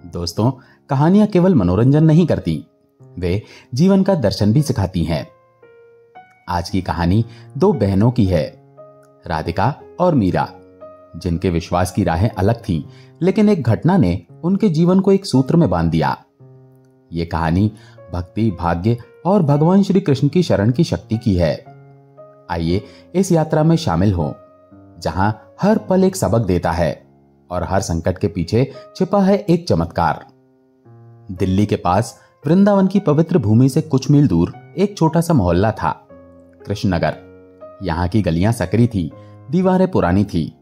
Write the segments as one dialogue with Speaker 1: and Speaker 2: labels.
Speaker 1: दोस्तों, कहानियां केवल मनोरंजन नहीं करती, वे जीवन का दर्शन भी सिखाती हैं। आज की कहानी दो बहनों की है, राधिका और मीरा, जिनके विश्वास की राहें अलग थीं, लेकिन एक घटना ने उनके जीवन को एक सूत्र में बांध दिया। ये कहानी भक्ति, भाग्य और भगवान श्री कृष्ण की शरण की शक्ति की है। आइए इस यात्रा में शामिल हों, जहां हर पल एक सबक देता है और हर संकट के पीछे छिपा है एक चमत्कार। दिल्ली के पास वृंदावन की पवित्र भूमि से कुछ मील दूर एक छोटा सा मोहल्ला था, कृष्णनगर। यहां की गलियां सकरी थी, दीवारें पुरानी थी,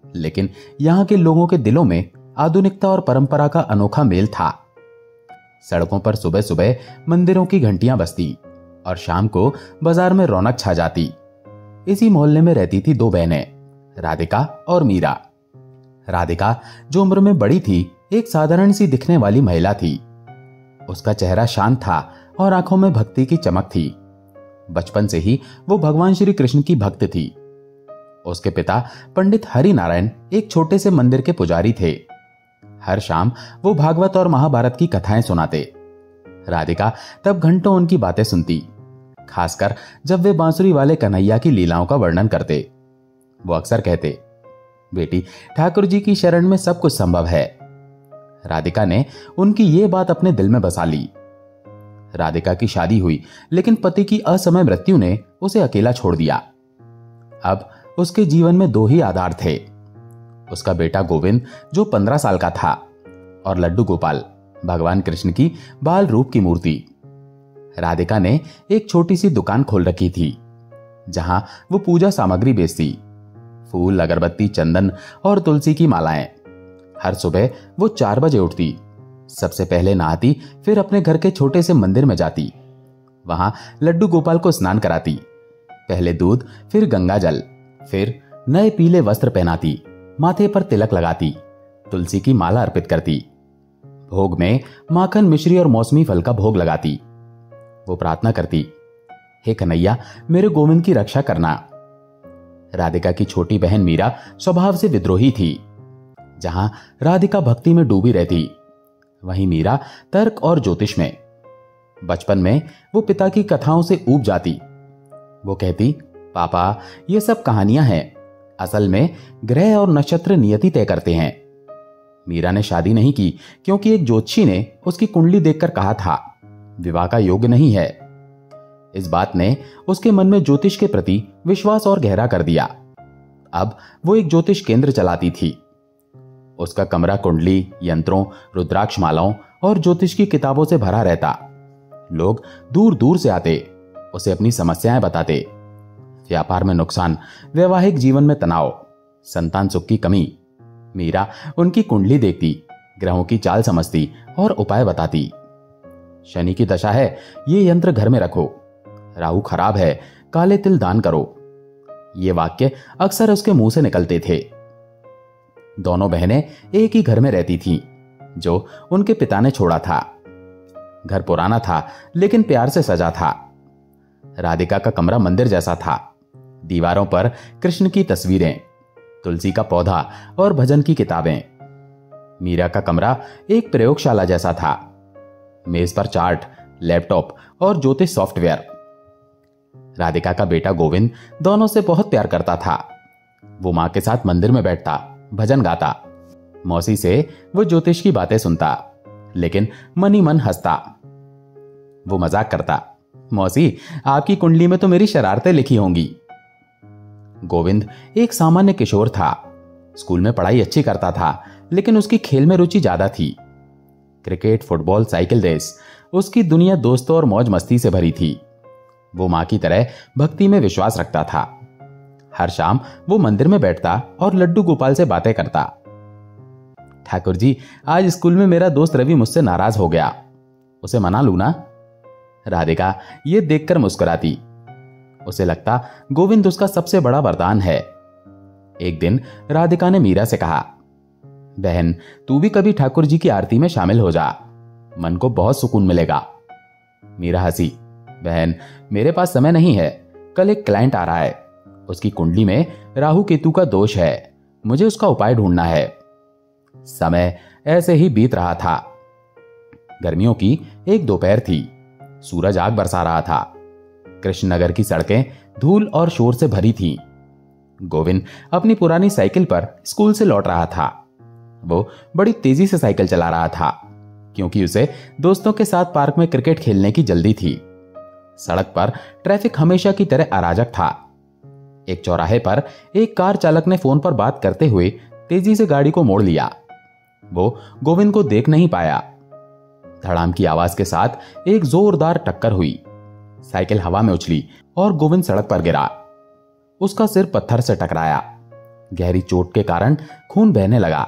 Speaker 1: लेकिन यहां के लोगों के दिलों में आधुनिकता और परंपरा का अनोखा मेल था। सड़कों पर सुबह सुबह मंदिरों की घंटियां बजती और शाम को बाजार में रौनक छा जाती। इसी मोहल्ले में रहती थी दो बहनें, राधिका और मीरा। राधिका, जो उम्र में बड़ी थी, एक साधारण सी दिखने वाली महिला थी। उसका चेहरा शांत था और आंखों में भक्ति की चमक थी। बचपन से ही वो भगवान श्री कृष्ण की भक्त थी। उसके पिता पंडित हरि नारायण एक छोटे से मंदिर के पुजारी थे। हर शाम वो भागवत और महाभारत की कथाएं सुनाते। राधिका तब घंटों उनकी बातें सुनती, खासकर जब वे बांसुरी वाले कन्हैया की लीलाओं का वर्णन करते। वो अक्सर कहते, बेटी, ठाकुर जी की शरण में सब कुछ संभव है। राधिका ने उनकी ये बात अपने दिल में बसा ली। राधिका की शादी हुई, लेकिन पति की असमय मृत्यु ने उसे अकेला छोड़ दिया। अब उसके जीवन में दो ही आधार थे, उसका बेटा गोविंद, जो 15 साल का था, और लड्डू गोपाल, भगवान कृष्ण की बाल रूप की मूर्ति। राधिका ने एक छोटी सी दुकान खोल रखी थी, जहां वो पूजा सामग्री बेचती, फूल, अगरबत्ती, चंदन और तुलसी की मालाएं। हर सुबह वो 4 बजे उठती, सबसे पहले नहाती, फिर अपने घर के छोटे से मंदिर में जाती। वहां लड्डू गोपाल को स्नान कराती, पहले दूध, फिर गंगा जल, फिर नए पीले वस्त्र पहनाती, माथे पर तिलक लगाती, तुलसी की माला अर्पित करती। भोग में माखन, मिश्री और मौसमी फल का भोग लगाती। वो प्रार्थना करती, हे कन्हैया, मेरे गोविंद की रक्षा करना। राधिका की छोटी बहन मीरा स्वभाव से विद्रोही थी। जहां राधिका भक्ति में डूबी रहती, वहीं मीरा तर्क और ज्योतिष में। बचपन में वो पिता की कथाओं से ऊब जाती। वो कहती, पापा, ये सब कहानियां हैं, असल में ग्रह और नक्षत्र नियति तय करते हैं। मीरा ने शादी नहीं की क्योंकि एक ज्योतिषी ने उसकी कुंडली देखकर कहा था, विवाह का योग्य नहीं है। इस बात ने उसके मन में ज्योतिष के प्रति विश्वास और गहरा कर दिया। अब वो एक ज्योतिष केंद्र चलाती थी। उसका कमरा कुंडली, यंत्रों, रुद्राक्ष मालाओं और ज्योतिष की किताबों से भरा रहता। लोग दूर दूर से आते, उसे अपनी समस्याएं बताते। व्यापार में नुकसान, वैवाहिक जीवन में तनाव, संतान सुख की कमी। मीरा उनकी कुंडली देखती, ग्रहों की चाल समझती और उपाय बताती। शनि की दशा है, ये यंत्र घर में रखो। राहु खराब है, काले तिल दान करो। ये वाक्य अक्सर उसके मुंह से निकलते थे। दोनों बहनें एक ही घर में रहती थीं, जो उनके पिता ने छोड़ा था। घर पुराना था, लेकिन प्यार से सजा था। राधिका का कमरा मंदिर जैसा था, दीवारों पर कृष्ण की तस्वीरें, तुलसी का पौधा और भजन की किताबें। मीरा का कमरा एक प्रयोगशाला जैसा था, मेज पर चार्ट, लैपटॉप और ज्योतिष सॉफ्टवेयर। राधिका का बेटा गोविंद दोनों से बहुत प्यार करता था। वो मां के साथ मंदिर में बैठता, भजन गाता। मौसी से वो ज्योतिष की बातें सुनता, लेकिन मन ही मन हंसता। वो मजाक करता, मौसी, आपकी कुंडली में तो मेरी शरारतें लिखी होंगी। गोविंद एक सामान्य किशोर था। स्कूल में पढ़ाई अच्छी करता था, लेकिन उसकी खेल में रुचि ज्यादा थी। क्रिकेट, फुटबॉल, साइकिल रेस, उसकी दुनिया दोस्तों और मौज मस्ती से भरी थी। वो मां की तरह भक्ति में विश्वास रखता था। हर शाम वो मंदिर में बैठता और लड्डू गोपाल से बातें करता। ठाकुर जी, आज स्कूल में मेरा दोस्त रवि मुझसे नाराज हो गया, उसे मना लूं ना? राधिका ये देखकर मुस्कुराती। उसे लगता गोविंद उसका सबसे बड़ा वरदान है। एक दिन राधिका ने मीरा से कहा, बहन, तू भी कभी ठाकुर जी की आरती में शामिल हो जा, मन को बहुत सुकून मिलेगा। मीरा हंसी, बहन, मेरे पास समय नहीं है, कल एक क्लाइंट आ रहा है, उसकी कुंडली में राहु केतु का दोष है, मुझे उसका उपाय ढूंढना है। समय ऐसे ही बीत रहा था। गर्मियों की एक दोपहर थी। सूरज आग बरसा रहा था। कृष्णनगर की सड़कें धूल और शोर से भरी थीं। गोविंद अपनी पुरानी साइकिल पर स्कूल से लौट रहा था। वो बड़ी तेजी से साइकिल चला रहा था क्योंकि उसे दोस्तों के साथ पार्क में क्रिकेट खेलने की जल्दी थी। सड़क पर ट्रैफिक हमेशा की तरह अराजक था। एक चौराहे पर एक कार चालक ने फोन पर बात करते हुए तेजी से गाड़ी को मोड़ लिया। वो गोविंद को देख नहीं पाया। धड़ाम की आवाज के साथ एक जोरदार टक्कर हुई। साइकिल हवा में उछली और गोविंद सड़क पर गिरा। उसका सिर पत्थर से टकराया। गहरी चोट के कारण खून बहने लगा।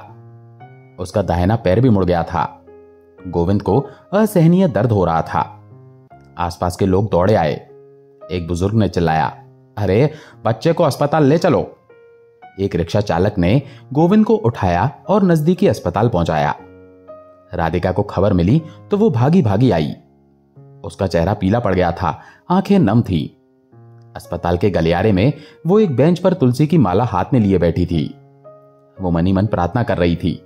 Speaker 1: उसका दाहिना पैर भी मुड़ गया था। गोविंद को असहनीय दर्द हो रहा था। आसपास के लोग दौड़े आए। एक बुजुर्ग ने चिल्लाया, अरे बच्चे को अस्पताल ले चलो। एक रिक्शा चालक ने गोविंद को उठाया और नजदीकी अस्पताल पहुंचाया। राधिका को खबर मिली तो वो भागी भागी आई। उसका चेहरा पीला पड़ गया था, आंखें नम थी। अस्पताल के गलियारे में वो एक बेंच पर तुलसी की माला हाथ में लिए बैठी थी। वो मनी मन प्रार्थना कर रही थी,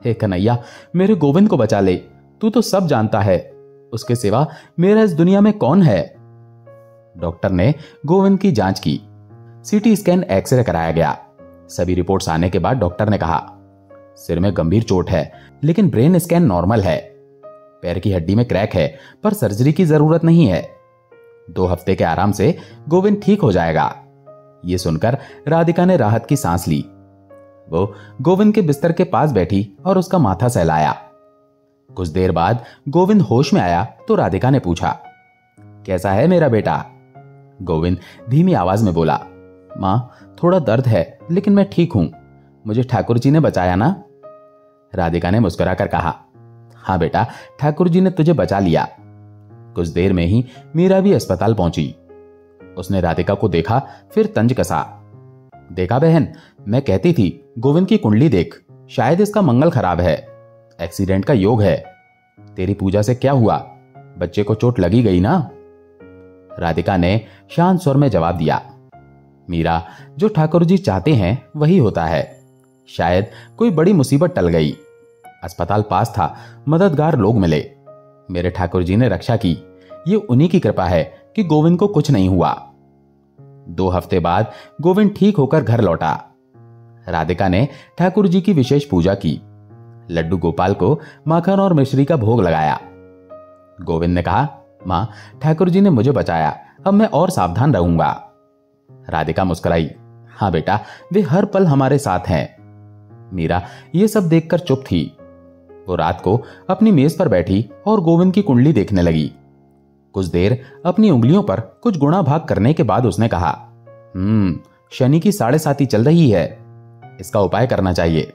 Speaker 1: हे कन्हैया, मेरे गोविंद को बचा ले। तू तो सब जानता है, उसके सिवा मेरा इस दुनिया में कौन है। डॉक्टर ने गोविंद की जांच की। सीटी स्कैन, एक्सरे कराया गया। सभी रिपोर्ट्स आने के बाद डॉक्टर ने कहा, सिर में गंभीर चोट है लेकिन ब्रेन स्कैन नॉर्मल है। पैर की हड्डी में क्रैक है पर सर्जरी की जरूरत नहीं है। 2 हफ्ते के आराम से गोविंद ठीक हो जाएगा। यह सुनकर राधिका ने राहत की सांस ली। वो गोविंद के बिस्तर के पास बैठी और उसका माथा सहलाया। कुछ देर बाद गोविंद होश में आया तो राधिका ने पूछा, कैसा है मेरा बेटा? गोविंद धीमी आवाज में बोला, मां, थोड़ा दर्द है लेकिन मैं ठीक हूं। मुझे ठाकुर जी ने बचाया ना? राधिका ने मुस्कुराकर कहा, हाँ बेटा, ठाकुर जी ने तुझे बचा लिया। कुछ देर में ही मीरा भी अस्पताल पहुंची। उसने राधिका को देखा, फिर तंज कसा। देखा बहन, मैं कहती थी गोविंद की कुंडली देख, शायद इसका मंगल खराब है। एक्सीडेंट का योग है। तेरी पूजा से क्या हुआ? बच्चे को चोट लगी गई ना? राधिका ने शांत स्वर में जवाब दिया, मीरा, जो ठाकुर जी चाहते हैं वही होता है। शायद कोई बड़ी मुसीबत टल गई। अस्पताल पास था, मददगार लोग मिले। मेरे ठाकुर जी ने रक्षा की। ये उन्हीं की कृपा है कि गोविंद को कुछ नहीं हुआ। 2 हफ्ते बाद गोविंद ठीक होकर घर लौटा। राधिका ने ठाकुर जी की विशेष पूजा की। लड्डू गोपाल को माखन और मिश्री का भोग लगाया। गोविंद ने कहा, मां, ठाकुर जी ने मुझे बचाया, अब मैं और सावधान रहूंगा। राधिका मुस्कुराई, हाँ बेटा, वे हर पल हमारे साथ हैं। मीरा ये सब देखकर चुप थी। वो रात को अपनी मेज पर बैठी और गोविंद की कुंडली देखने लगी। कुछ देर अपनी उंगलियों पर कुछ गुणा भाग करने के बाद उसने कहा, शनि की 7.5 चल रही है, इसका उपाय करना चाहिए।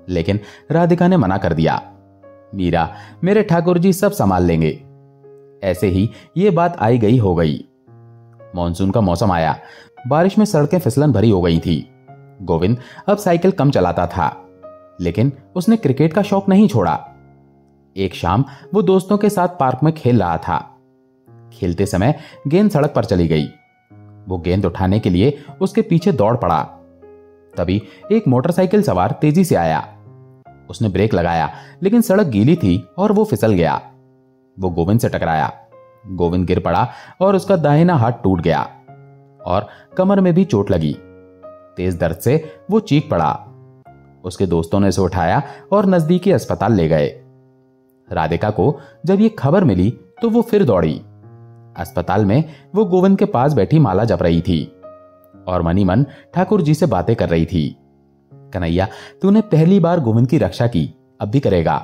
Speaker 1: लेकिन राधिका ने मना कर दिया, मीरा, मेरे ठाकुर जी सब संभाल लेंगे। ऐसे ही ये बात आई गई हो गई। मॉनसून का मौसम आया। बारिश में सड़कें फिसलन भरी हो गई थी। गोविंद अब साइकिल कम चलाता था, लेकिन उसने क्रिकेट का शौक नहीं छोड़ा। एक शाम वो दोस्तों के साथ पार्क में खेल रहा था। खेलते समय गेंद सड़क पर चली गई। वो गेंद उठाने के लिए उसके पीछे दौड़ पड़ा। तभी एक मोटरसाइकिल सवार तेजी से आया। उसने ब्रेक लगाया, लेकिन सड़क गीली थी और वो फिसल गया। वो गोविंद से टकराया। गोविंद गिर पड़ा और उसका दाहिना हाथ टूट गया और कमर में भी चोट लगी। तेज दर्द से वो चीख पड़ा। उसके दोस्तों ने उसे उठाया और नजदीकी अस्पताल ले गए। राधिका को जब ये खबर मिली तो वो फिर दौड़ी। अस्पताल में वो गोविंद के पास बैठी माला जप रही थी और मनी मन ठाकुर जी से बातें कर रही थी। कन्हैया, तूने पहली बार गोविंद की रक्षा की, अब भी करेगा।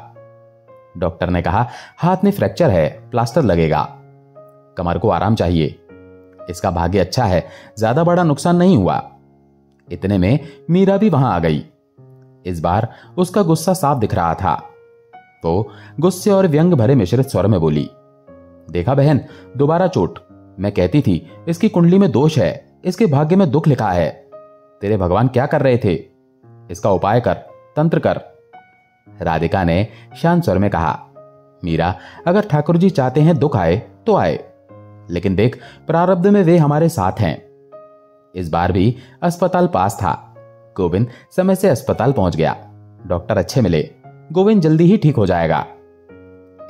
Speaker 1: डॉक्टर ने कहा, हाथ में फ्रैक्चर है, प्लास्टर लगेगा। कमर को आराम चाहिए। इसका भाग्य अच्छा है, ज्यादा बड़ा नुकसान नहीं हुआ। इतने में मीरा भी वहां आ गई। इस बार उसका गुस्सा साफ दिख रहा था। वो गुस्से और व्यंग भरे मिश्रित स्वर में बोली, देखा बहन, दोबारा चोट। मैं कहती थी इसकी कुंडली में दोष है, इसके भाग्य में दुख लिखा है। तेरे भगवान क्या कर रहे थे? इसका उपाय कर, तंत्र कर। राधिका ने शांत स्वर में कहा, मीरा, अगर ठाकुर जी चाहते हैं दुख आए तो आए, लेकिन देख, प्रारब्ध में वे हमारे साथ हैं। इस बार भी अस्पताल पास था। गोविंद समय से अस्पताल पहुंच गया। डॉक्टर अच्छे मिले। गोविंद जल्दी ही ठीक हो जाएगा।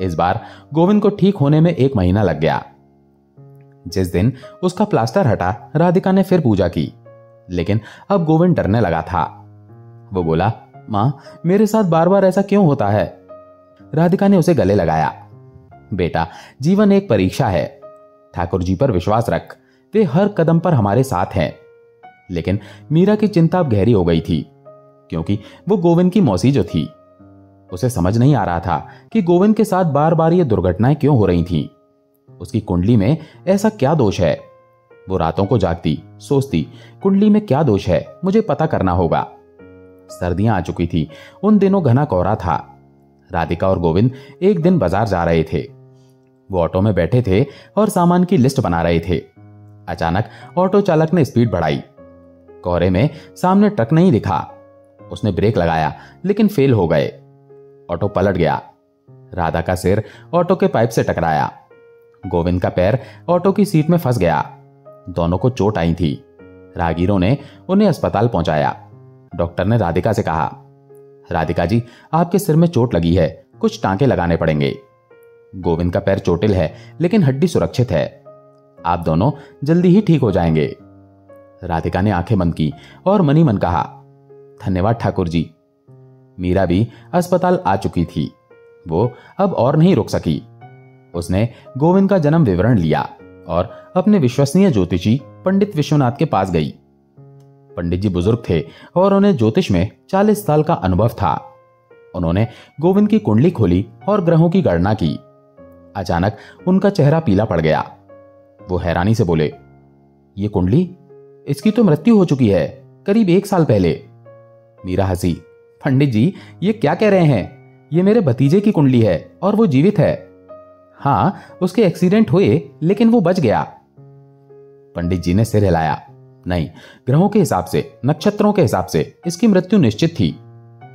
Speaker 1: इस बार गोविंद को ठीक होने में 1 महीना लग गया। जिस दिन उसका प्लास्टर हटा, राधिका ने फिर पूजा की, लेकिन अब गोविंद डरने लगा था। वो बोला, मां, मेरे साथ बार बार ऐसा क्यों होता है? राधिका ने उसे गले लगाया। बेटा, जीवन एक परीक्षा है। ठाकुर जी पर विश्वास रख, वे हर कदम पर हमारे साथ हैं। लेकिन मीरा की चिंता अब गहरी हो गई थी, क्योंकि वो गोविंद की मौसी जो थी। उसे समझ नहीं आ रहा था कि गोविंद के साथ बार बार ये दुर्घटनाएं क्यों हो रही थीं। उसकी कुंडली में ऐसा क्या दोष है? वो रातों को जागती, सोचती, कुंडली में क्या दोष है, मुझे पता करना होगा। सर्दियां आ चुकी थी। उन दिनों घना कोहरा था। राधिका और गोविंद एक दिन बाजार जा रहे थे। वो ऑटो में बैठे थे और सामान की लिस्ट बना रहे थे। अचानक ऑटो चालक ने स्पीड बढ़ाई। कोहरे में सामने ट्रक नहीं दिखा। उसने ब्रेक लगाया, लेकिन फेल हो गए। ऑटो पलट गया। राधा का सिर ऑटो के पाइप से टकराया। गोविंद का पैर ऑटो की सीट में फंस गया। दोनों को चोट आई थी। राहगीरों ने उन्हें अस्पताल पहुंचाया। डॉक्टर ने राधिका से कहा, राधिका जी, आपके सिर में चोट लगी है, कुछ टांके लगाने पड़ेंगे। गोविंद का पैर चोटिल है, लेकिन हड्डी सुरक्षित है। आप दोनों जल्दी ही ठीक हो जाएंगे। राधिका ने आंखें बंद की और मनी मन कहा, धन्यवाद ठाकुर जी। मीरा भी अस्पताल आ चुकी थी। वो अब और नहीं रुक सकी। उसने गोविंद का जन्म विवरण लिया और अपने विश्वसनीय ज्योतिषी पंडित विश्वनाथ के पास गई। पंडित जी बुजुर्ग थे और उन्हें ज्योतिष में 40 साल का अनुभव था। उन्होंने गोविंद की कुंडली खोली और ग्रहों की गणना की। अचानक उनका चेहरा पीला पड़ गया। वो हैरानी से बोले, ये कुंडली, इसकी तो मृत्यु हो चुकी है, करीब 1 साल पहले। मीरा हंसी, पंडित जी, ये क्या कह रहे हैं? ये मेरे भतीजे की कुंडली है और वो जीवित है। हां, उसके एक्सीडेंट हुए, लेकिन वो बच गया। पंडित जी ने सिर हिलाया। नहीं, ग्रहों के हिसाब से, नक्षत्रों के हिसाब से इसकी मृत्यु निश्चित थी।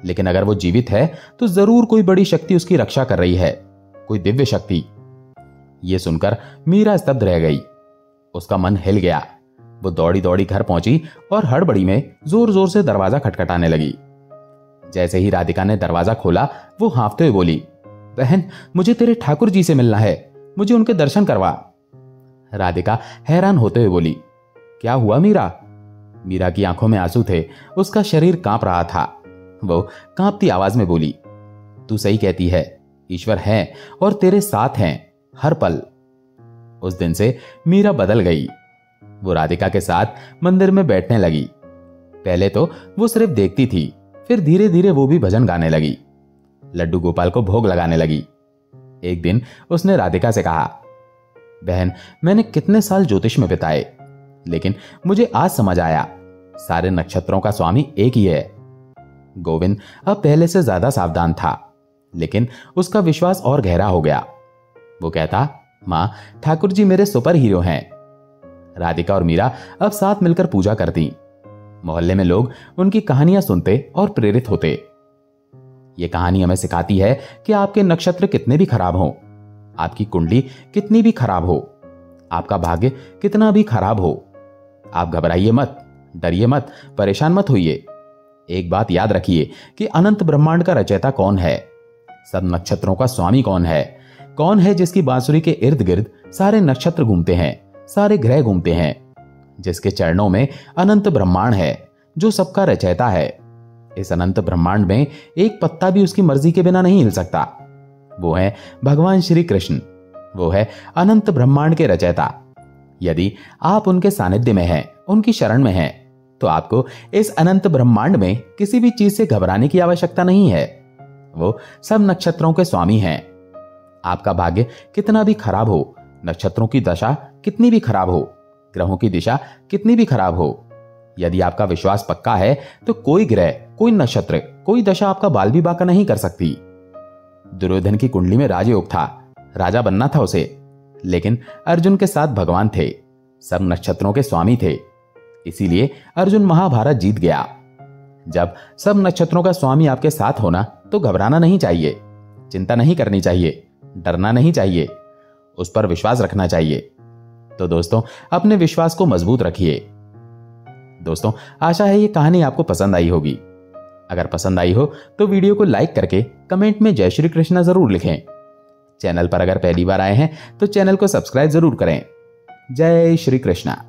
Speaker 1: लेकिन अगर वो जीवित है तो जरूर कोई बड़ी शक्ति उसकी रक्षा कर रही है, कोई दिव्य शक्ति। यह सुनकर मीरा स्तब्ध रह गई। उसका मन हिल गया। वो दौड़ी दौड़ी घर पहुंची और हड़बड़ी में जोर जोर से दरवाजा खटखटाने लगी। जैसे ही राधिका ने दरवाजा खोला, वो हाँफते हुए बोली, बहन, मुझे तेरे ठाकुर जी से मिलना है, मुझे उनके दर्शन करवा। राधिका हैरान होते हुए बोली, क्या हुआ मीरा? मीरा की आंखों में आंसू थे। उसका शरीर कांप रहा था। वो कांपती आवाज में बोली, तू सही कहती है, ईश्वर है और तेरे साथ हैं हर पल। उस दिन से मीरा बदल गई। वो राधिका के साथ मंदिर में बैठने लगी। पहले तो वो सिर्फ देखती थी, फिर धीरे धीरे वो भी भजन गाने लगी। लड्डू गोपाल को भोग लगाने लगी। एक दिन उसने राधिका से कहा, बहन, मैंने कितने साल ज्योतिष में बिताए, लेकिन मुझे आज समझ आया, सारे नक्षत्रों का स्वामी एक ही है। गोविंद अब पहले से ज्यादा सावधान था, लेकिन उसका विश्वास और गहरा हो गया। वो कहता, मां, ठाकुर जी मेरे सुपर हीरो हैं। राधिका और मीरा अब साथ मिलकर पूजा करती। मोहल्ले में लोग उनकी कहानियां सुनते और प्रेरित होते। ये कहानी हमें सिखाती है कि आपके नक्षत्र कितने भी खराब हों, आपकी कुंडली कितनी भी खराब हो, आपका भाग्य कितना भी खराब हो, आप घबराइए मत, डरिए मत, परेशान मत होइए। एक बात याद रखिए कि अनंत ब्रह्मांड का रचयिता कौन है, सब नक्षत्रों का स्वामी कौन है, कौन है जिसकी बांसुरी के इर्द गिर्द सारे नक्षत्र घूमते हैं, सारे ग्रह घूमते हैं, जिसके चरणों में अनंत ब्रह्मांड है, जो सबका रचयिता है। इस अनंत ब्रह्मांड में एक पत्ता भी उसकी मर्जी के बिना नहीं हिल सकता। वो है भगवान श्री कृष्ण। वो है अनंत ब्रह्मांड के रचयिता। यदि आप उनके सानिध्य में हैं, उनकी शरण में हैं, तो आपको इस अनंत ब्रह्मांड में किसी भी चीज से घबराने की आवश्यकता नहीं है। वो सब नक्षत्रों के स्वामी हैं। आपका भाग्य कितना भी खराब हो, नक्षत्रों की दशा कितनी भी खराब हो, ग्रहों की दिशा कितनी भी खराब हो, यदि आपका विश्वास पक्का है तो कोई ग्रह, कोई नक्षत्र, कोई दशा आपका बाल भी बांका नहीं कर सकती। दुर्योधन की कुंडली में राजयोग था, राजा बनना था उसे, लेकिन अर्जुन के साथ भगवान थे, सब नक्षत्रों के स्वामी थे, इसीलिए अर्जुन महाभारत जीत गया। जब सब नक्षत्रों का स्वामी आपके साथ होना तो घबराना नहीं चाहिए, चिंता नहीं करनी चाहिए, डरना नहीं चाहिए, उस पर विश्वास रखना चाहिए। तो दोस्तों, अपने विश्वास को मजबूत रखिए। दोस्तों, आशा है ये कहानी आपको पसंद आई होगी। अगर पसंद आई हो तो वीडियो को लाइक करके कमेंट में जय श्री कृष्णा जरूर लिखें। चैनल पर अगर पहली बार आए हैं तो चैनल को सब्सक्राइब जरूर करें। जय श्री कृष्णा।